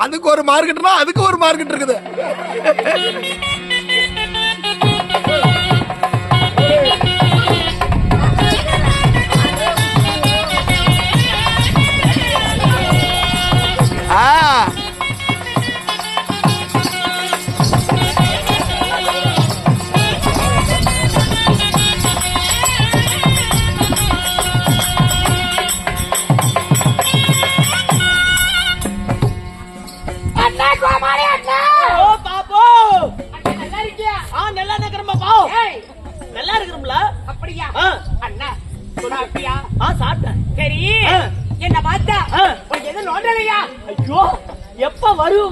அதுக்கு ஒரு மார்க்கெட்னா அதுக்கு ஒரு மார்க்கெட் இருக்குது.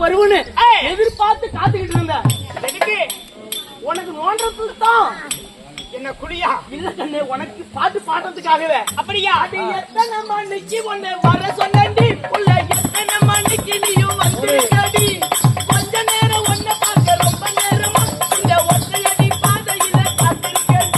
வருவன்னு எதிர்பார்த்து காத்துக்கிட்டு இருந்த உனக்கு நோண்டதுக்கு தான் என்ன குடியா இல்ல கண்ணே, உனக்கு பாட்டு பாடுறதுக்காகவே. அப்படியா? அது எத்தனை மணிக்கு உன்னை வர சொன்னி உள்ள எத்தனை மணிக்கு நீயும் வந்துடி. கொஞ்ச நேரம் ஒன்ன பார்க்க ரொம்ப நேரமா இந்த ஒத்தையடி பாதையில காத்திருக்கேன்.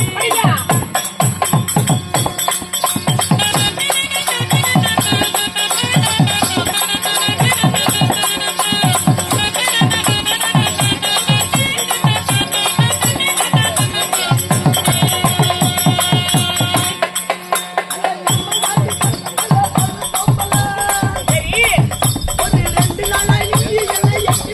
சரி, ஒரு 2 நாளா நீ என்ன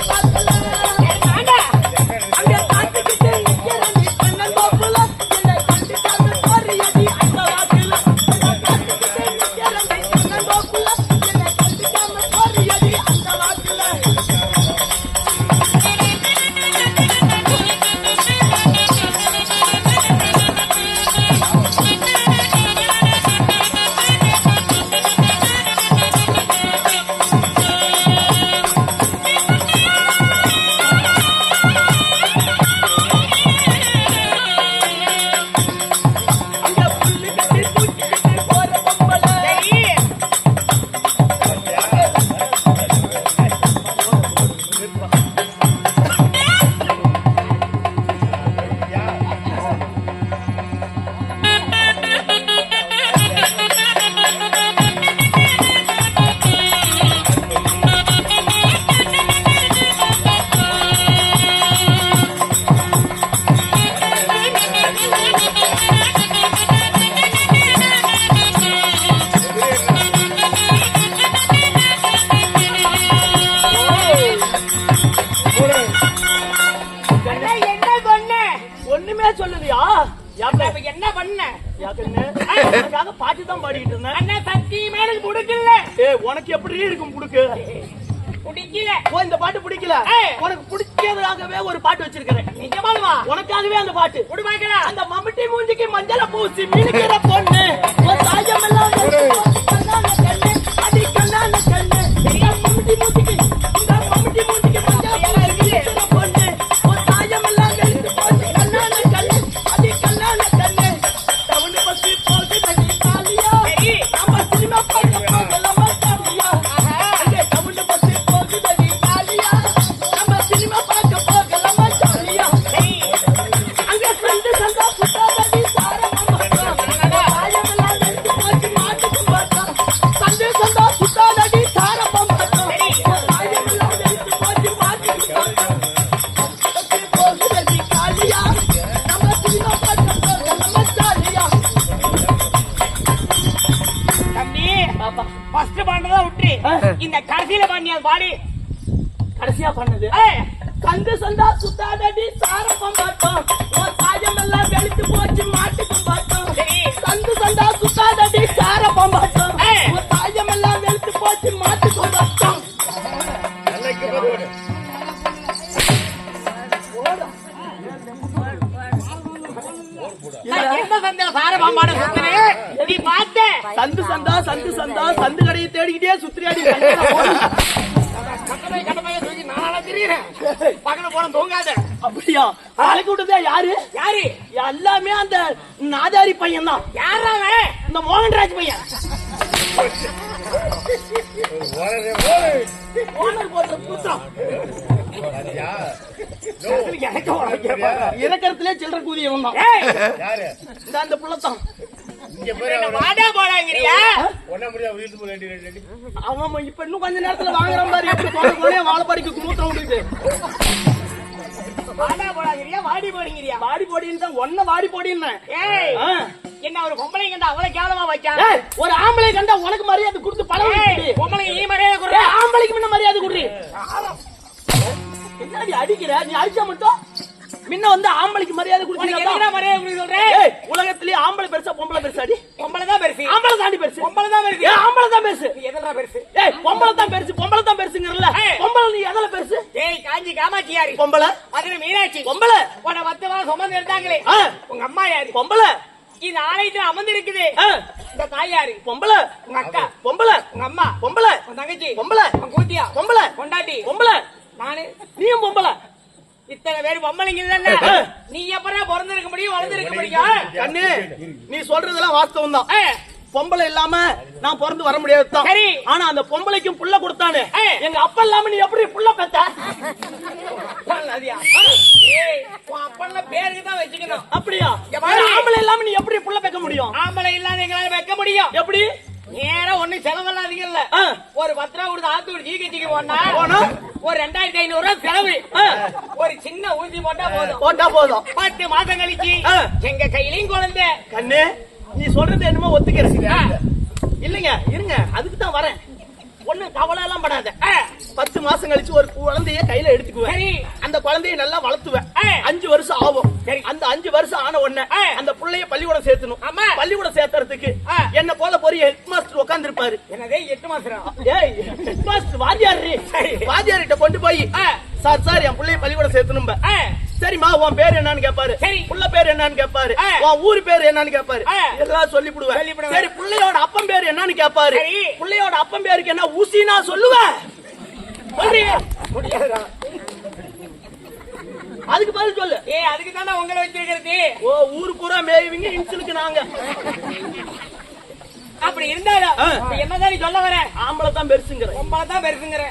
உனக்காக பாட்டு தான் பாடிட்டு இருந்தேன். அண்ணா சத்தியமே எனக்கு பிடிக்கல. உனக்கு எப்படி இருக்கும் புடுக்கு? பிடிக்கல. இந்த பாட்டு பிடிக்கல. உனக்கு பிடிச்சதுக்காகவே ஒரு பாட்டு வச்சிருக்கிறேன். நிஜமாலுமா? உனக்காகவே அந்த பாட்டு. குடு பாக்கலாம். அந்த மம்முட்டி மூஞ்சிக்கு மஞ்சள பூசி மினுக்கிற பொண்ணு ஒரு சாயமெல்லாம் கண்ணான கண்ணு அடி கண்ணான கண்ணு மம்முட்டி மூஞ்சிக்கு மஞ்சள பூசி பொண்ணு ஒரு சாயமெல்லாம் கழித்து போச்சு கண்ணான கண்ணு அடி கண்ணான கண்ணு டவுன் பஸ் போகுது தண்ணி காலியா நம்ம சினிமா பார்க்க போகலாமா காலியா அங்கே டவுன் பஸ் போகுது தண்ணி காலியா நம்ம சினிமா பார்க்க போகலாமா காலியா அங்க சந்து சந்தா புத்தாடி ஃபர்ஸ்ட் பாண்டதா விட்டு இந்த கடைசியில பண்ணி அது பாடி. கடைசியா பண்ணது கந்து சந்தா சுத்தாதடி சாரப்பம் பார்த்தோம் உன் சாயம் எல்லாம் வெளுத்து போச்சு மாட்டுக்கும் பார்த்தோம் கந்து சந்தா சுத்தாதடி சாரப்பம் பார்த்தோம் உன் சாயம் எல்லாம் வெளுத்து போச்சு மாட்டுக்கும் பார்த்தோம். எந்த சந்தையில சாரபாம்பாட சுத்தினே நீ பார்த்த? சந்து சந்தா சந்து சந்தா சந்து கடையை தேடிக்கிட்டே சுத்திரியாடி பக்கத்துல போன தூங்காத. அப்படியா? அழைக்க விட்டதே யாரு? யாரு? எல்லாமே அந்த நாதாரி பையன் தான். யாராவ? இந்த மோகன்ராஜ் பையன். ஓனர் போட்ட புத்திரம். இறக்கறதுலே சில்லற கூதியவன் தான். அந்த புள்ளத்தான். வாடா போடாங்கிறியா? அவன் இப்ப இன்னும் கொஞ்ச நேரத்துல வாங்குறான் பாரு. எப்படி போன வாழப்பாடிக்கு குமுத்திரம் விட்டுட்டு வாடா போடாங்கிறியா வாடி போடுங்கிறியா? வாடி போடின்னு தான் ஒன்ன வாடி போடின்னு. என்ன ஒரு பொம்பளை கண்டா அவ்வளவு கேவலமா வைக்கான். ஒரு ஆம்பளை கண்டா உனக்கு மரியாதை கொடுத்து பழகு. பொம்பளை நீ மரியாதை கொடுற. ஆம்பளைக்கு முன்ன மரியாதை கொடுறி. என்ன நீ அடிக்கிற? நீ அடிச்சா மட்டும் முன்ன வந்து ஆம்பளைக்கு மரியாதை கொடுத்தீங்க. மரியாதை கொடுக்க சொல்றேன். உலகத்திலேயே ஆம்பளை பெருசா பொம்பளை பெருசாடி? பொம்பளை தான் பெருசு. ஆம்பளை தாண்டி பெருசு. பொம்பளை தான் பெருசு. ஆம்பளை தான் பெருசு. நீ எதனா பெருசு? பொம்பளை தான் பெருசு. பொம்பளை தான் பெருசுங்கறல. பொம்பளை நீ எதல பெருசு? காஞ்சி காமாட்சியாரி பொம்பளை. அதுல மீனாட்சி பொம்பளை. உன 10 வாரம் சுமந்து எடுத்தாங்களே உங்க அம்மா யாரு? பொம்பளை. இது ஆலயத்துல அமர்ந்து இருக்குது இந்த தாய் யாரு? பொம்பளை. உங்க அக்கா பொம்பளை. உங்க அம்மா பொம்பளை. உங்க தங்கச்சி பொம்பளை. உங்க கூட்டியா பொம்பளை. கொண்டாட்டி பொம்பளை. நானு நீயும் பொம்பளை. இத்தனை பேர் பொம்பளைங்க இல்ல. நீ எப்பறா பிறந்திருக்க முடியும் வளர்ந்திருக்க முடியும்? கண்ணு நீ சொல்றதெல்லாம் வாஸ்தவம் தான். பொம்பளை இல்லாம நான் பிறந்து வர முடியாது. சரி. ஆனா அந்த பொம்பளைக்கும் புள்ள கொடுத்தானே எங்க அப்பா இல்லாம நீ எப்படி புள்ள பெத்த? அப்பன்ல பேருக்கு தான் வச்சுக்கணும். அப்படியா? ஆம்பளை இல்லாம நீ எப்படி புள்ள பெக்க முடியும்? ஆம்பளை இல்லாத எங்களால வைக்க முடியும். எப்படி? நேரா ஒண்ணு செலவெல்லாம் அதிகம் இல்ல. ஒரு 10 ரூபா கொடுத்து ஆத்தூர் ஜிஹெச்சுக்கு போனா ஒரு 2500 ரூபாய் செலவு. ஒரு சின்ன ஊசி போட்டா போதும். 10 மாசம் கழிச்சு எங்க கையிலையும் குழந்தை. கண்ணு நீ சொல்றது என்னமோ ஒத்துக்கிறீங்க இல்லைங்க. இருங்க அதுக்கு தான் வரேன். ஒண்ணு கவலை எல்லாம் படாத. 10 மாசம் கழிச்சு ஒரு குழந்தைய கையில எடுத்துக்குவேன். அந்த குழந்தைய நல்லா வளர்த்துவேன். 5 வருஷம் ஆகும். அந்த 5 வருஷம் ஆன உடனே அந்த புள்ளைய பள்ளிக்கூடம் சேர்த்தணும். பள்ளிக்கூடம் சேர்த்துறதுக்கு என்ன போல பெரிய ஹெட் மாஸ்டர் உட்கார்ந்து இருப்பாரு. என்னதே 8 மாசம் ஹெட் மாஸ்டர் வாத்தியார்கிட்ட கொண்டு போய் சார் என் புள்ளைய பள்ளிக்கூடம் சேர்த்தணும். சரிம்மா உன் பேர் என்னன்னு கேட்பாரு. புள்ள பேர் என்னன்னு கேட்பாரு. உன் ஊரு பேர் என்னன்னு கேட்பாரு. எல்லாம் சொல்லி விடுவேன். சரி புள்ளையோட அப்பன் பேர் என்னன்னு கேட்பாரு. புள்ளையோட அப்பன் பேருக்கு என்ன ஊசினா சொல்லுவேன். அதுக்கு பதில் சொல்லு. அதுக்கு தானே உங்களை வச்சிருக்கிறது. ஊரு பூரா மேய்விங்க இன்சுலுக்கு நாங்க. அப்படி இருந்தாலும் என்னதான் நீ சொல்ல வர? ஆம்பளை தான் பெருசுங்கிற. பொம்பளை தான் பெருசுங்கிற.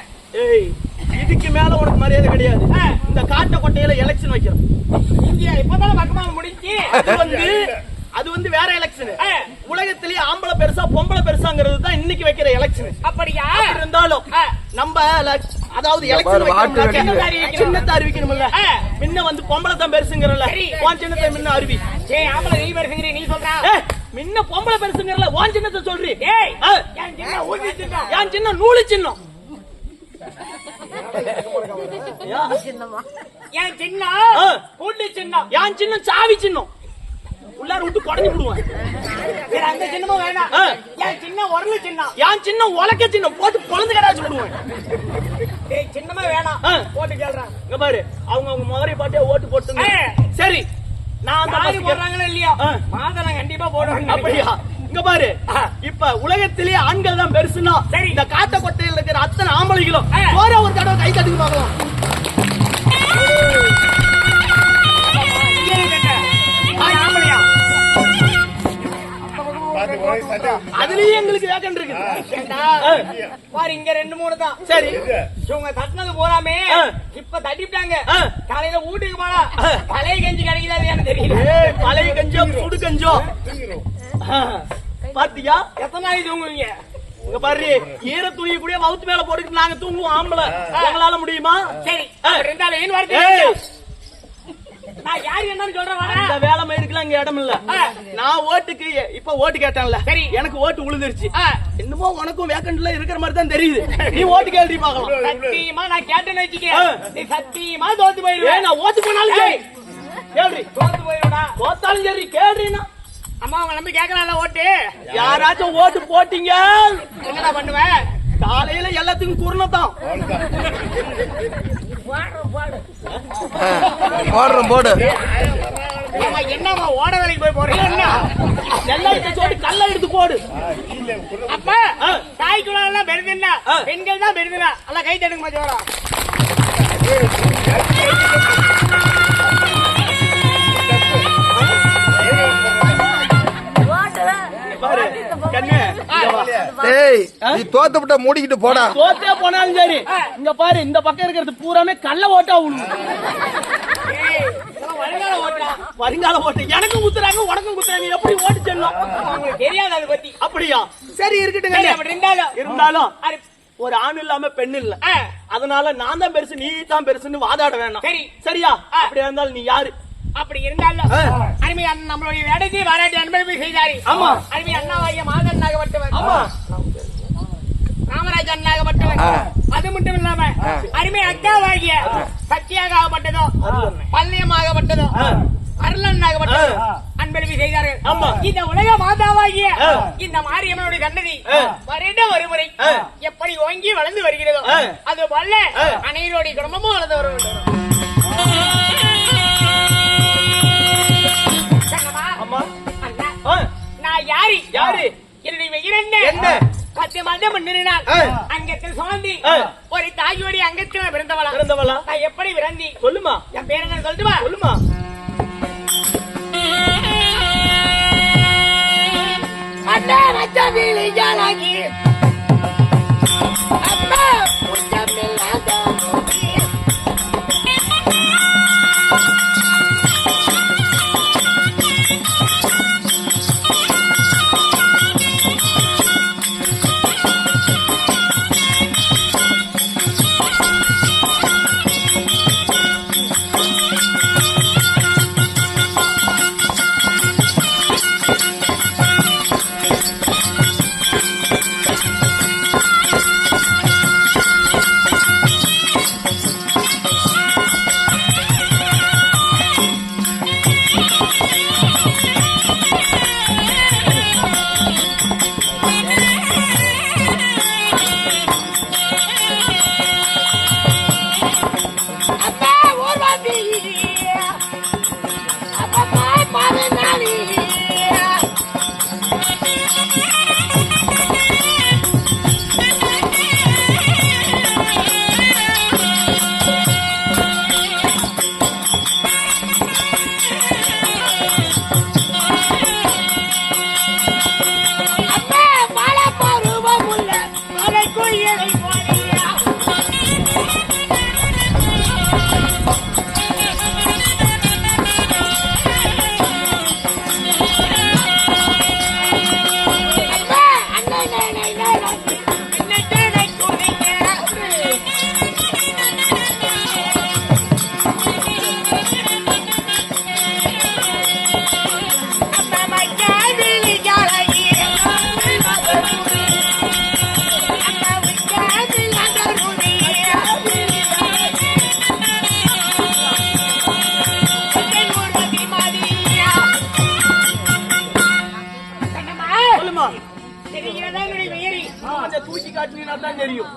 இதுக்கு மேல உனக்கு மரியாதை கிடையாது. இந்த காட்ட கொட்டையில எலெக்ஷன் வைக்கிறோம். இங்க இப்பதான் பக்கமா முடிஞ்சு. அது வந்து வேற எலெக்ஷன். உலகத்திலேயே ஆம்பளை பெருசா பொம்பளை பெருசாங்கிறது தான் இன்னைக்கு வைக்கிற எலெக்ஷன். அப்படியா? இருந்தாலும் நம்ம அதாவது எலெக்ஷன் சின்னத்தை அறிவிக்கணும்ல. முன்ன வந்து பொம்பளை தான் பெருசுங்கிறல. உன் சின்னத்தை முன்ன அறிவி. ஆம்பளை நீ பெருசுங்கிற நீ சொல்ற. முன்ன பொம்பளை பெருசுங்கிறல உன் சின்னத்தை சொல்றி. என் சின்ன நூலு சின்னம். என் சின்னம் கூட்டு சின்னம். என் சின்னம் சாவி சின்னம். உள்ளார விட்டு குடஞ்சு விடுவேன். சரி, அந்த சின்னமும் வேணாம். ஆ. என் சின்ன உரலு சின்னம். என் சின்ன உலக்க சின்ன போட்டு குழந்தை கடாச்சு விடுவேன். டேய், சின்னமே வேணாம். ஆ. போட்டு கேள்றான். இங்க பாரு, அவங்க முகரை பாட்டே ஓட்டு போட்டுங்க. சரி, நான் அந்த யாரு பஸ்ஸுக்கு- போடுறாங்களோ இல்லையோ ஆ. மாதம் கண்டிப்பா போடுவாங்க. அப்படியா? இங்க பாரு, இப்ப உலகத்திலேயே ஆண்கள் தான் பெருசுன்னா சரி. இந்த காட்ட கொட்டையில் இருக்கிற அத்தனை ஆம்பளைகளும் ஆ. போற ஒரு தடவை கை தட்டுக்கு பார்க்கலாம். அதுலயே எங்களுக்கு வேக்கன் இருக்கு. ஏண்டா, பாரு இங்க 2-3 தான். சரி, இவங்க தட்டினது போறாமே ஆ. இப்ப தட்டிட்டாங்க. ஆ. காலையில வீட்டுக்கு போனா பழைய கஞ்சி கிடைக்குதான்னு தெரியல. ஏய், பழைய கஞ்சோ சுடு கஞ்சோ பாத்தியா? எத்தனை நாளைக்கு தூங்குவீங்க? இங்க பாரு, ஈர துணியை கூட வவுத்து மேல போட்டுட்டு நாங்க தூங்குவோம் ஆம்பளை. உங்களால முடியுமா? சரி, ஆ. இருந்தாலும் ஏன் வார்த்தை ஏய், கேட்க? நான் யாரு என்னன்னு சொல்றேன் வாடா. இந்த வேலை மயிருக்குலாம் இங்க இடம் இல்ல. ஆ. நான் ஓட்டுக்கு இப்ப ஓட்டு கேட்டேன்ல, சரி. எனக்கு ஓட்டு விழுந்துருச்சு. ஆ. என்னமோ உனக்கும் வேக்கண்ட்ல இருக்கிற மாதிரி தான் தெரியுது. நீ ஓட்டு கேள்வி பார்க்கலாம். சத்தியமா நான் கேட்டேன்னு வச்சுக்க, ஆ. நீ சத்தியமா தோத்து போயிருவேன். ஏய், நான் ஓட்டு போனாலும் சரி. கேள்வி தோத்து போயிருடா. தோத்தாலும் சரி கேள்றினா அம்மா அவங்க நம்பி கேட்கறான்ல ஓட்டு. யாராச்சும் ஓட்டு போட்டீங்க என்னடா பண்ணுவேன்? காலையில எல்லாத்துக்கும் குருணத்தான். போடுறோம் போடு. அம்மா என்னம்மா ஓட வேலைக்கு போய் போறீங்க என்ன? எல்லாத்தையும் சொல்லி கல்ல எடுத்து போடு. அப்ப தாய்க்குள்ள எல்லாம் பெருதுன்னா பெண்கள் தான் பெருதுனா எல்லாம் கை தடுங்க மாதிரி வரும். பாரு கண்ணு, இங்க வா. டேய், நீ தோத்தப்பட்ட மூடிக்கிட்டு போடா. தோத்தே போனாலும் சரி, இங்க பாரு, இந்த பக்கம் இருக்கிறது பூராமே கள்ள ஓட்டா விழும். ஏய், இதெல்லாம் வருங்கால ஓட்டா. வருங்கால ஓட்டு எனக்கும் குத்துறாங்க, உனக்கும் குத்துறாங்க. எப்படி ஓட்டு செல்லும்? உங்களுக்கு தெரியாது அதை பத்தி. அப்படியா? சரி, இருக்கட்டுங்க. சரி, அப்படி இருந்தாலும் இருந்தாலும் அது- ஒரு ஆண் இல்லாம பெண் இல்ல. ஆ. அதனால நான் தான் பெருசு, நீ தான் பெருசுன்னு வாதாட வேணாம். சரி. சரியா? அப்படியா இருந்தாலும் நீ யாரு? அப்படி இருந்தாலும் அருமை அண்ணன் நம்மளுடைய வேடத்தை பாராட்டி அன்பளிப்பு செய்தாரு. ஆமா. அருமை அண்ணாவாகிய மாதண்ணாகப்பட்டவர், ஆமா. ராமராஜ் அண்ணாகப்பட்டவர், அது மட்டும் இல்லாம அருமை அக்காவாகிய சத்தியாக ஆகப்பட்டதோ பல்லியமாகப்பட்டதோ அருளண்ணாகப்பட்டதோ அன்பளிப்பு செய்தார்கள். ஆமா. இந்த உலக மாதாவாகிய இந்த மாரியம்மனுடைய கண்ணதி வருடம் ஒரு முறை எப்படி ஓங்கி வளர்ந்து வருகிறதோ அது போல அனைவருடைய குடும்பமும் வளர்ந்து வர வேண்டும். கண்ணம்மா, அம்மா. அண்ணா, ஆ. நான் யாரு? யாரு? என்னுடைய பெயர் என்ன? என்ன? 10 மாதம் முன்னினால் ஆ. அங்கத்தில் சுமந்தி ஆ. ஒரு தாயோடைய அங்கத்தில் பிறந்தவளா? பிறந்தவளா? நான் எப்படி பிறந்தி? சொல்லுமா. என் பேர் என்ன சொல்லுமா? சொல்லுமா. அண்ணா ரச்சவிலி ஜானகி அம்மா உச்சமில்லாத சொல்லுமா. தெரிகிறதா என்னுடைய பெயரை? கொஞ்சம் தூக்கி காட்டினா தான் தெரியும்.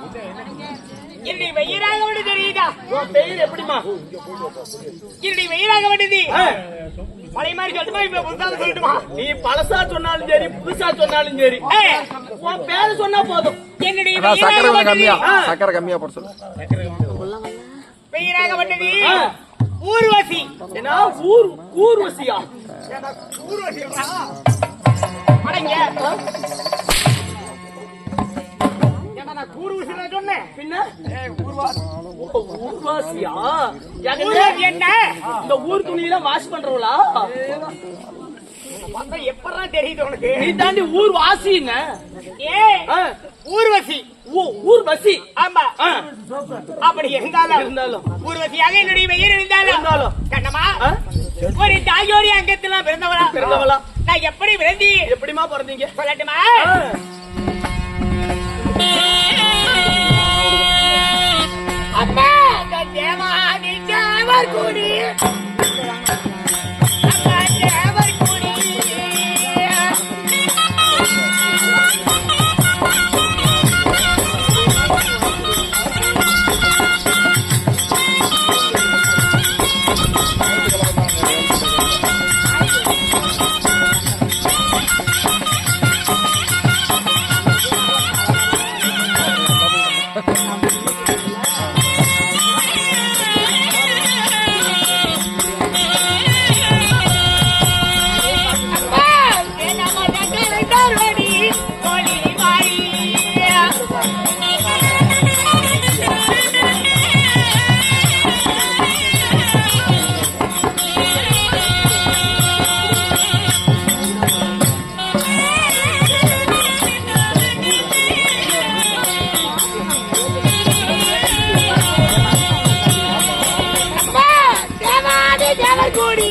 என்னுடைய பெயராக மட்டும் தெரியுதா? உன் பெயர் எப்படிமா? என்னுடைய பெயராக மட்டுது பழைய மாதிரி சொல்லட்டுமா, இப்ப புதுசாக சொல்லட்டுமா? நீ பழசா சொன்னாலும் சரி புதுசா சொன்னாலும் சரி உன் பேரு சொன்னா போதும். என்னுடைய சக்கரை பெயராக கொஞ்சம் கம்மியா மட்டுது சக்கரை கம்மியா போட சொல்லு. பெயராக மட்டுது ஊர்வசி. ஏன்னா ஊர்வசியா? ஊர்வசியா? அடங்க ஏன்னா நான் ஊர்வசி சொன்னேன். பின்ன ஊர்வாசியா? ஊர்வசி என்ன? இந்த ஊர் துணியெல்லாம் வாஷ் பண்றவளா? எப்படா தெரியுது உனக்கு? நீ தாண்டி ஊர் வாசின்னு. ஏ ஊர்வசி. ஊர்வசி. ஆமா. அப்படி இருந்தாலும் ஊர்வசியாக என்னுடைய பெயர் இருந்தாலும் கண்ணம்மா ஒரு தாயோரி அங்கத்தெல்லாம் பிறந்தவளா? நான் எப்படி பிறந்தி? எப்படிமா பிறந்தீங்க சொல்லட்டுமா? அம்மா தேவாதி தேவர் கூடி தேவர் கூடி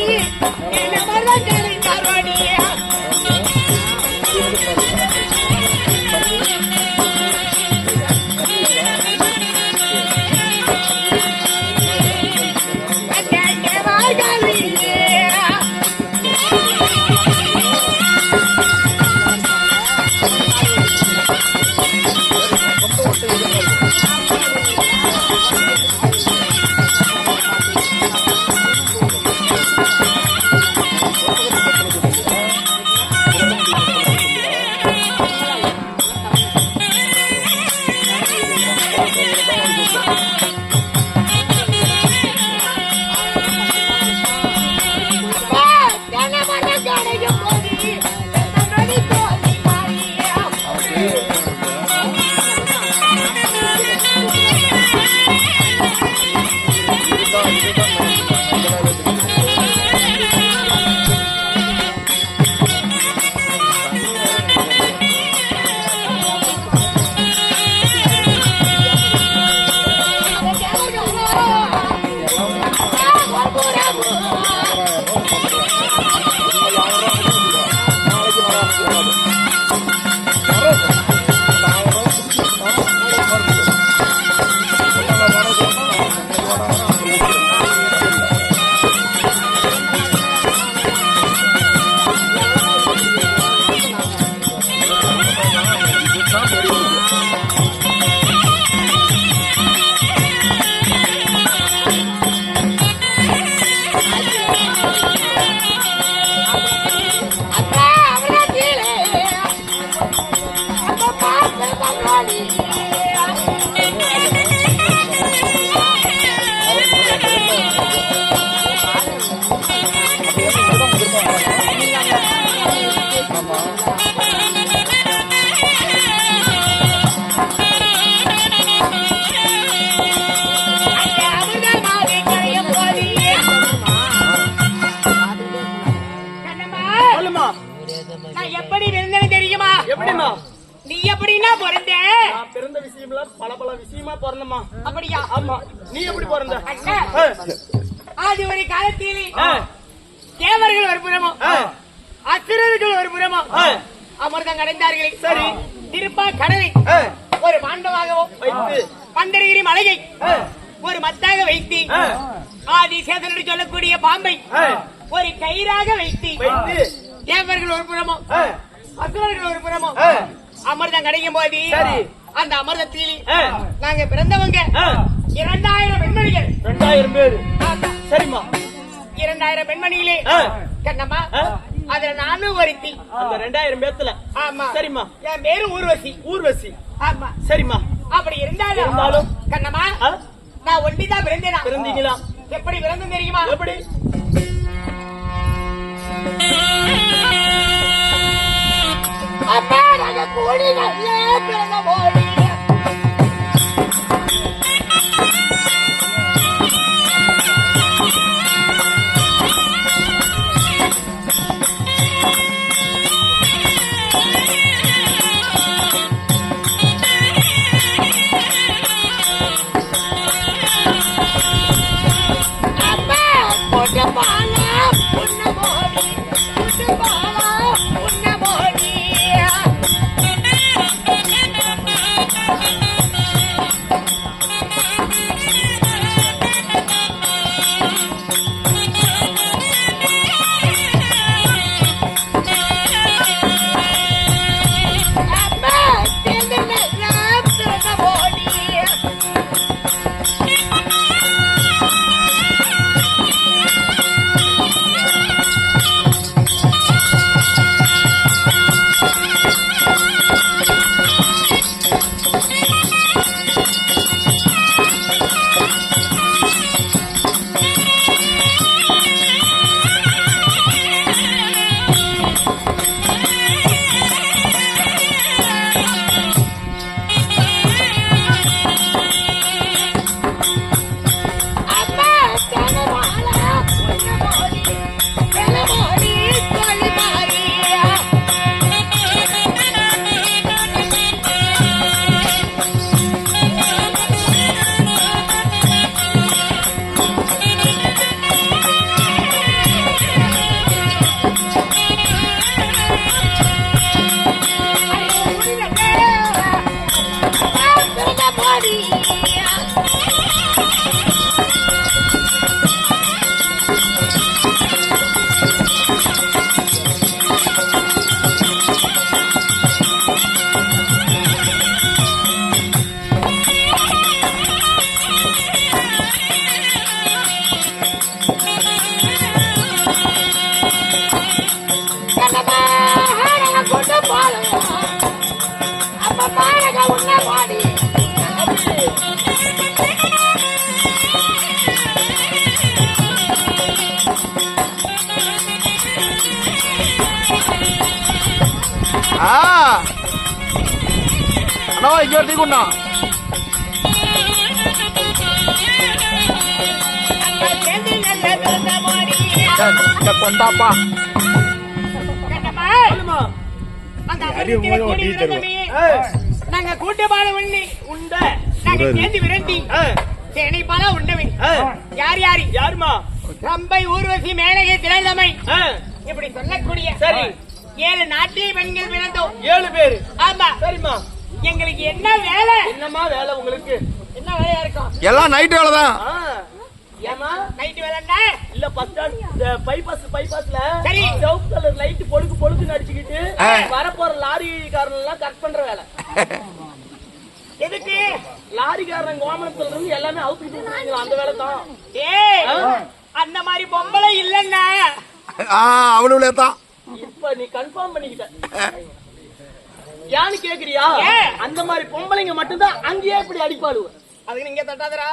நான் எப்படி பிறந்தேன்னு தெரியுமா? எப்படிமா? நீ எப்படின்னா பிறந்த? நான் பிறந்த விஷயம்ல பல விஷயமா பிறந்தமா. அப்படியா? ஆமா. நீ எப்படி பிறந்த? அது ஒரு காலத்தில் தேவர்கள் ஒரு புறமும் அசுரர்கள் ஒரு புறமும் அமிர்தம் கடைந்தார்களே. சரி. திருப்பா கடலை ஒரு பாண்டவாகவும் வைத்து பந்தரகிரி மலையை ஒரு மத்தாக வைத்து ஆதிசேதன் என்று சொல்லக்கூடிய பாம்பை ஒரு கயிறாக வைத்து வைத்து தேவர்கள் ஒரு புறமும் அசுரர்கள் ஒரு புறமும் அமிர்தம் கிடைக்கும் போது சரி. அந்த அமிர்தத்தில் நாங்க பிறந்தவங்க 2000 பெண்மணிகள் 2000 பேரு. சரிம்மா. 2000 பெண்மணிகளே கண்ணம்மா அதுல நானும் ஒருத்தி. அந்த 2000 பேத்துல. ஆமா. சரிம்மா. என் பேரு ஊர்வசி. ஊர்வசி. ஆமா. சரிம்மா. அப்படி இருந்தாலும் கண்ணம்மா நான் ஒண்டிதான் பிறந்தேனா? பிறந்தீங்களா? எப்படி பிறந்தேன் தெரியுமா? எப்படி? அப்பா நாங்க கூடி நல்ல பிறந்த போடி அண்ணா இங்க தீக்குண்ணா கொண்டாப்பா. நாங்க கூட்டபால உண்ணி உண்ட நாங்க சேர்ந்து விரண்டி சேனை பால உண்டவின் யார் யாரு யாருமா? ரம்பை ஊர்வசி மேலகை திரைந்தமை இப்படி சொல்லக்கூடிய சரி 7 நாட்டிய பெண்கள் பிறந்தோம். 7 பேரு. ஆமா. சரிம்மா. எங்களுக்கு என்ன வேலை? என்னம்மா வேலை உங்களுக்கு? என்ன வேலையா இருக்கும்? எல்லாம் நைட் வேலை தான். ஏமா நைட் வேலைன்னா இல்ல பஸ் ஸ்டாண்ட் பைபாஸ்ல சரி சிவப்பு கலர் லைட் பொழுக்கு அடிச்சுக்கிட்டு வரப்போற லாரிக்காரன் எல்லாம் கட் பண்ற வேலை. எதுக்கு? லாரிக்காரன் கோமணத்துல இருந்து எல்லாமே அவுத்துக்கிட்டு அந்த வேலை தான். ஏய் அந்த மாதிரி பொம்பளை இல்லன்னா அவளுடைய தான். இப்ப நீ கன்ஃபார்ம் பண்ணிக்கிட்ட. யானு கேக்குறியா? அந்த மாதிரி பொம்பளைங்க மட்டும்தான் அங்கேயே இப்படி அடிப்பாளுவ. அதுக்கு நீங்க தட்டாதரா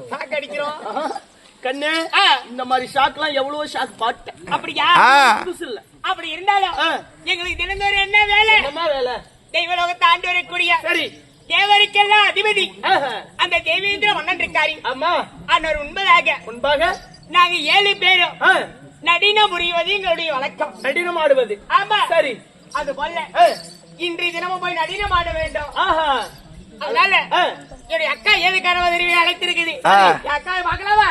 ஷாக் அடிக்கிறோம் கண்ணு. இந்த மாதிரி ஷாக் எல்லாம் எவ்வளவு ஷாக் பாட்டேன். அப்படியா? இல்ல அப்படி இருந்தாலும் எங்களுக்கு தினந்தோறும் என்ன வேலை? என்ன வேலை? தெய்வலோகத்தை ஆண்டு வரக்கூடிய சரி தேவருக்கெல்லாம் அதிபதி அந்த தேவேந்திர மன்னன் இருக்காரு. ஆமா. அன்னொரு முன்பாக நாங்க 7 பேரும் நடினம் புரிவது எங்களுடைய வழக்கம். நடினம் ஆடுவது. ஆமா. சரி. அது போல இன்றைய தினமும் போய் நடினம் ஆட வேண்டும். அதனால என்னுடைய அக்கா 7 கனவு தெரிவி அழைத்திருக்குது. அக்கா பார்க்கலாமா?